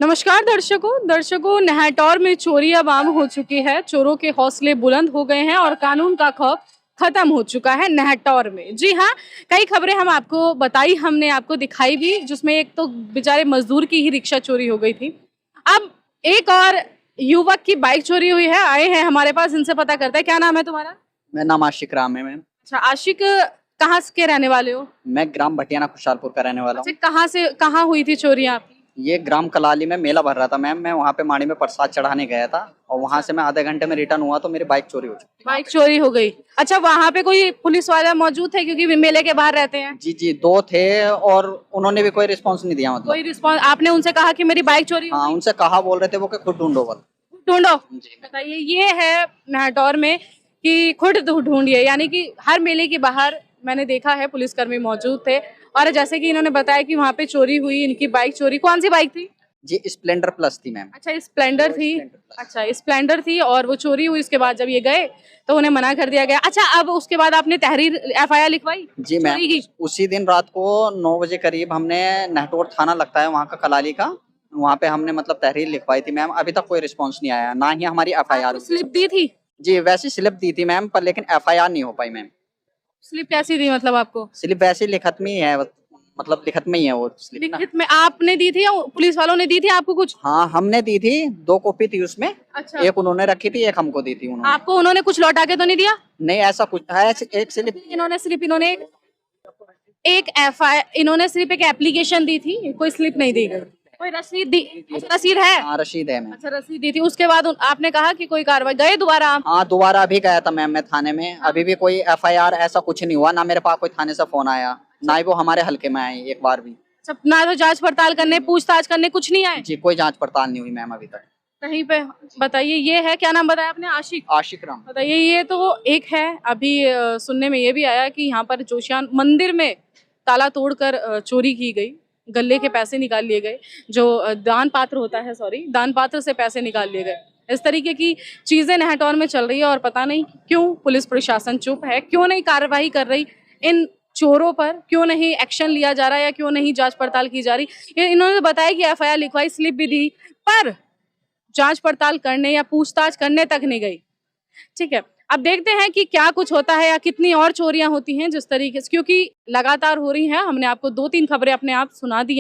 नमस्कार दर्शकों नहटौर में चोरी अब आम हो चुकी है। चोरों के हौसले बुलंद हो गए हैं और कानून का खौफ खत्म हो चुका है नहटौर में। जी हाँ, कई खबरें हम आपको बताई, हमने आपको दिखाई भी, जिसमें एक तो बेचारे मजदूर की ही रिक्शा चोरी हो गई थी। अब एक और युवक की बाइक चोरी हुई है। आए हैं हमारे पास, इनसे पता करते हैं। क्या नाम है तुम्हारा? मेरा नाम आशिक राम है मैम। अच्छा आशिक, कहाँ के रहने वाले हो? मैं ग्राम भटियाना खुशहालपुर का रहने वाला अच्छा, हूँ। कहाँ हुई थी चोरी आपकी? ये ग्राम कलाली में मेला भर रहा था मैम। मैं वहाँ पे माड़ी में प्रसाद चढ़ाने गया था और वहाँ से मैं आधे घंटे में रिटर्न हुआ तो मेरी बाइक चोरी हो चुकी। बाइक चोरी हो गई। अच्छा, वहाँ पे कोई पुलिस वाला मौजूद थे क्योंकि वे मेले के बाहर रहते हैं? जी जी, दो थे और उन्होंने भी कोई रिस्पॉन्स नहीं दिया। कोई मतलब रिस्पॉन्स? आपने उनसे कहा कि मेरी बाइक चोरी हो हाँ, गई? उनसे कहा, बोल रहे थे वो कि खुद ढूंढो बल। ढूंढो। जी बताइए, ये है नाहटौर में कि खुद ढूंढिए, यानी कि हर मेले के बाहर मैंने देखा है पुलिसकर्मी मौजूद थे। और जैसे कि इन्होंने बताया कि वहाँ पे चोरी हुई, इनकी बाइक चोरी। कौन सी बाइक थी? जी, स्प्लेंडर प्लस थी मैम। अच्छा, स्प्लेंडर थी। Splendor plus. अच्छा, स्प्लेंडर थी और वो चोरी हुई। उसके बाद जब ये गए तो उन्हें मना कर दिया गया। अच्छा, अब उसके बाद आपने तहरीर एफआईआर लिखवाई जी मैम, चोरी की? उसी दिन रात को 9 बजे करीब हमने नहटौर थाना लगता है वहाँ का कलाली का, वहाँ पे हमने मतलब तहरीर लिखवाई थी मैम। अभी तक कोई रिस्पॉन्स नहीं आया, ना ही हमारी एफआईआर आपको हुई। स्लिप दी थी? जी, वैसी स्लिप दी थी मैम, पर लेकिन एफआईआर नहीं हो पाई मैम। स्लिप कैसी दी मतलब आपको? स्लिप वैसे लिखत में ही है, मतलब लिखत में ही है वो स्लिप ना। लिखित में आपने दी थी या पुलिस वालों ने दी थी आपको कुछ? हाँ, हमने दी थी, 2 कॉपी थी उसमें। अच्छा, एक उन्होंने रखी थी, एक हमको दी थी उन्होंने। आपको उन्होंने कुछ लौटा के तो नहीं दिया? नहीं, ऐसा कुछ है। एक स्लिप इन्होंने एक एफआई इन्होंने सिर्फ एक एप्लीकेशन दी थी, कोई स्लिप नहीं दी गई। कोई रसीद दी? अच्छा, रसीद है? हाँ, रशीद है मैम। अच्छा, रसीद दी थी। उसके बाद आपने कहा कि कोई कार्रवाई, गए दोबारा आप? हाँ, दोबारा अभी गया था मैम मैं थाने में। अभी भी कोई एफआईआर ऐसा कुछ नहीं हुआ, ना मेरे पास कोई थाने से फोन आया, ना ही वो हमारे हल्के में आए एक बार भी। अच्छा, ना तो जांच पड़ताल करने, पूछताछ करने कुछ नहीं आए जी, कोई जांच पड़ताल नहीं हुई मैम अभी तक। कहीं पे? बताइए, ये है, क्या नाम बताया आपने? आशिक। आशिक राम। बताइए, ये तो एक है। अभी सुनने में ये भी आया कि यहाँ पर जोशियान मंदिर में ताला तोड़कर चोरी की गई, गले के पैसे निकाल लिए गए। जो दान पात्र होता है, सॉरी, दान पात्र से पैसे निकाल लिए गए। इस तरीके की चीजें नहटौर में चल रही है और पता नहीं क्यों पुलिस प्रशासन चुप है, क्यों नहीं कार्रवाई कर रही इन चोरों पर, क्यों नहीं एक्शन लिया जा रहा है, या क्यों नहीं जांच पड़ताल की जा रही। ये इन्होंने बताया कि एफआईआर लिखवाई, स्लिप भी दी, पर जांच पड़ताल करने या पूछताछ करने तक नहीं गई। ठीक है, अब देखते हैं कि क्या कुछ होता है या कितनी और चोरियां होती हैं जिस तरीके से, क्योंकि लगातार हो रही हैं। हमने आपको 2-3 खबरें अपने आप सुना दी।